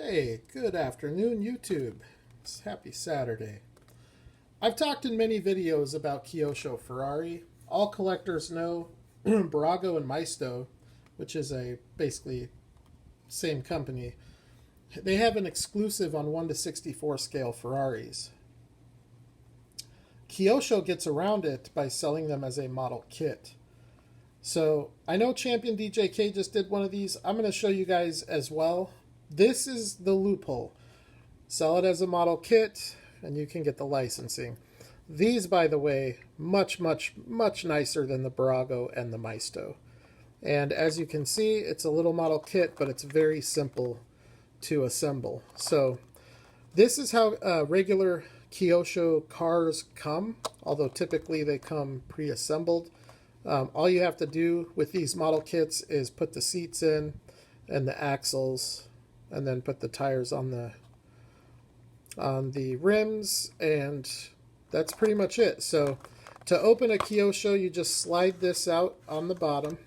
Hey, good afternoon, YouTube. It's happy Saturday. I've talked in many videos about Kyosho Ferrari. All collectors know Brago and Maisto, which is a basically same company. They have an exclusive on 1/64 scale Ferraris. Kyosho gets around it by selling them as a model kit. So I know Champion DJK just did one of these. I'm going to show you guys as well. This is the loophole. Sell it as a model kit and you can get the licensing. These, by the way, much nicer than the Brago and the Maisto. And as you can see, it's a little model kit, but it's very simple to assemble. So this is how regular Kyosho cars come, although typically they come pre-assembled. All you have to do with these model kits is put the seats in and the axles, and then put the tires on the rims, and that's pretty much it. So to open a Kyosho, you just slide this out on the bottom.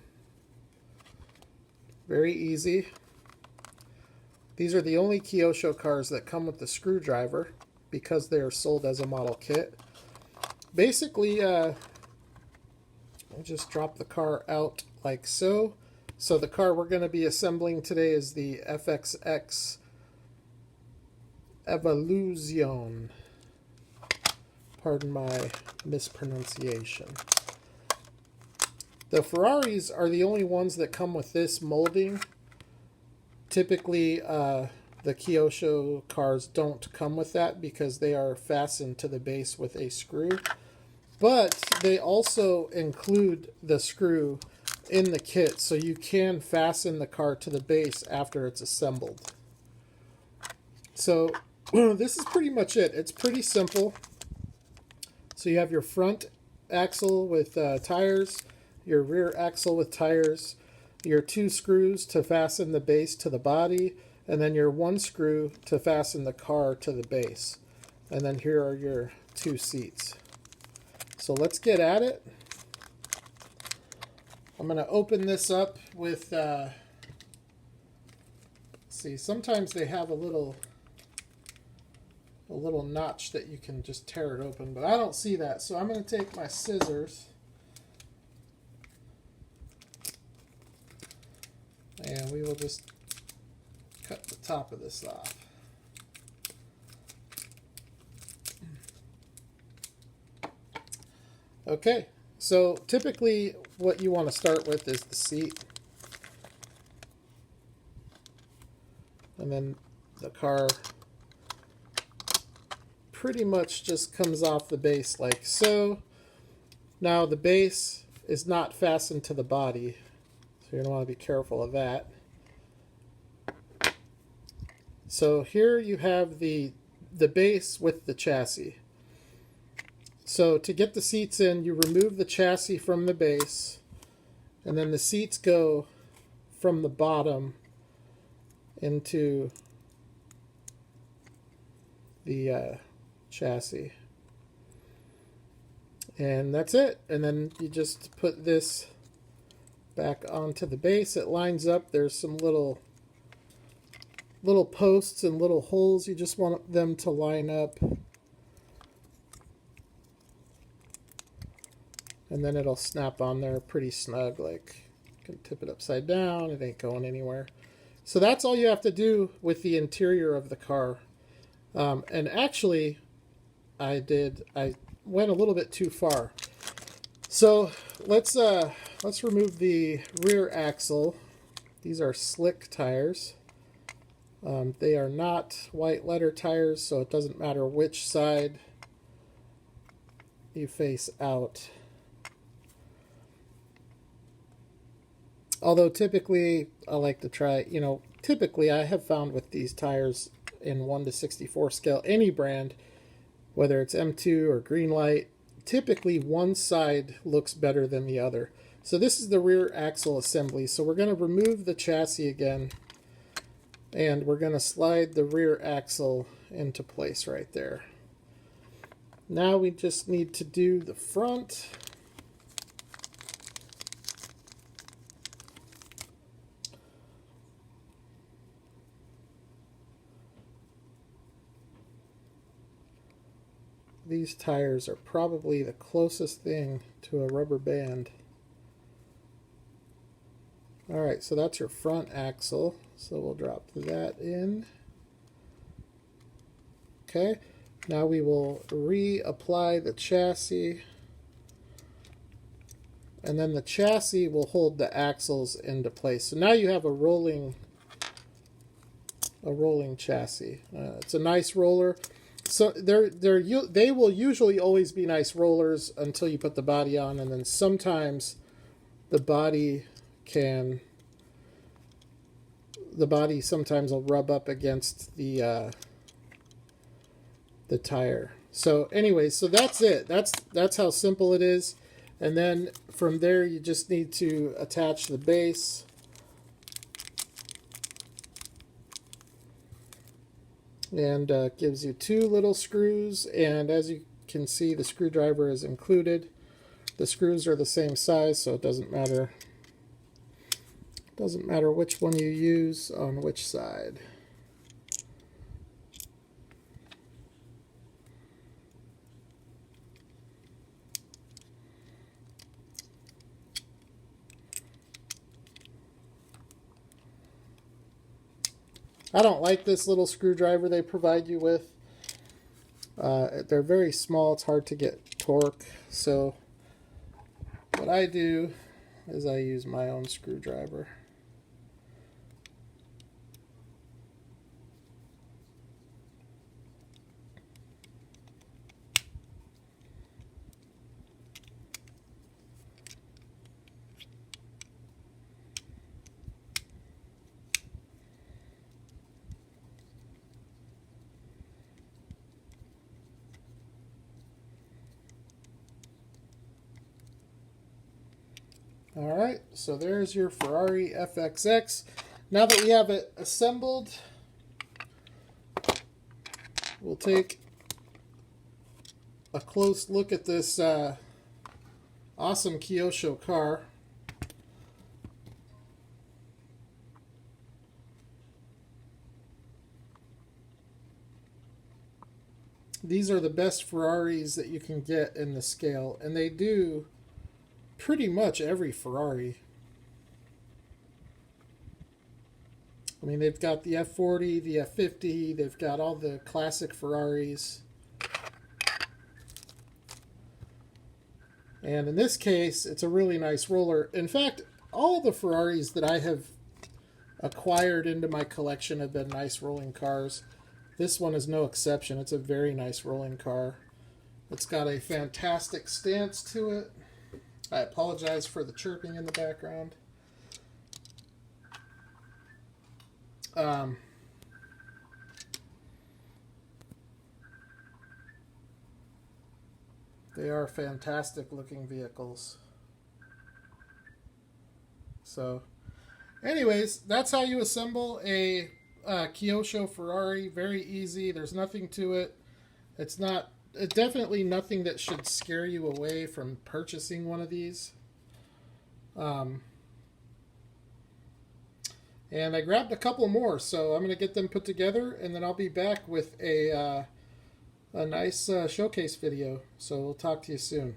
Very easy. These are the only Kyosho cars that come with the screwdriver because they are sold as a model kit. Basically, I'll just drop the car out like so. So the car we're going to be assembling today is the FXX Evolution. Pardon my mispronunciation. The Ferraris are the only ones that come with this molding. Typically, the Kyosho cars don't come with that because they are fastened to the base with a screw. But they also include the screw in the kit, so you can fasten the car to the base after it's assembled. So this is pretty much it. It's pretty simple. So you have your front axle with tires, your rear axle with tires, your two screws to fasten the base to the body, and then your one screw to fasten the car to the base. And then here are your two seats. So let's get at it. I'm going to open this up with, see, sometimes they have a little notch that you can just tear it open, but I don't see that. So I'm going to take my scissors and we will just cut the top of this off. Okay, so typically what you want to start with is the seat. And then the car pretty much just comes off the base like so. Now the base is not fastened to the body, so you're going to want to be careful of that. So here you have the base with the chassis. So to get the seats in, you remove the chassis from the base, and then the seats go from the bottom into the chassis. And that's it. And then you just put this back onto the base. It lines up. There's some little posts and little holes. You just want them to line up. And then it'll snap on there pretty snug. Like, you can tip it upside down. It ain't going anywhere. So that's all you have to do with the interior of the car. And actually, I went a little bit too far. So let's remove the rear axle. These are slick tires. They are not white letter tires, so it doesn't matter which side you face out. Although typically I like to try, typically I have found with these tires in 1/64 scale, any brand, whether it's M2 or Greenlight, typically one side looks better than the other. So this is the rear axle assembly. So we're going to remove the chassis again, and we're going to slide the rear axle into place right there. Now we just need to do the front. these tires are probably the closest thing to a rubber band. Alright, so that's your front axle. So we'll drop that in. Okay, now we will reapply the chassis. And then the chassis will hold the axles into place. So now you have a rolling chassis. It's a nice roller. So they will usually always be nice rollers until you put the body on, and then sometimes the body sometimes will rub up against the tire. So anyway, so that's it. That's how simple it is. And then from there, you just need to attach the base. And gives you 2 little screws. And as you can see, the screwdriver is included. The screws are the same size, so it doesn't matter. Doesn't matter which one you use on which side. I don't like this little screwdriver they provide you with. They're very small. It's hard to get torque. So what I do is I use my own screwdriver. Alright, so there's your Ferrari FXX. Now that we have it assembled, we'll take a close look at this awesome Kyosho car. These are the best Ferraris that you can get in the scale, and they do pretty much every Ferrari. I mean, they've got the F40, the F50, they've got all the classic Ferraris. And in this case, it's a really nice roller. In fact, all the Ferraris that I have acquired into my collection have been nice rolling cars. This one is no exception. It's a very nice rolling car. It's got a fantastic stance to it. I apologize for the chirping in the background. They are fantastic looking vehicles. So, anyways, that's how you assemble a Kyosho Ferrari. Very easy. There's nothing to it. It's definitely nothing that should scare you away from purchasing one of these. And I grabbed a couple more, so I'm going to get them put together, and then I'll be back with a nice showcase video. So we'll talk to you soon.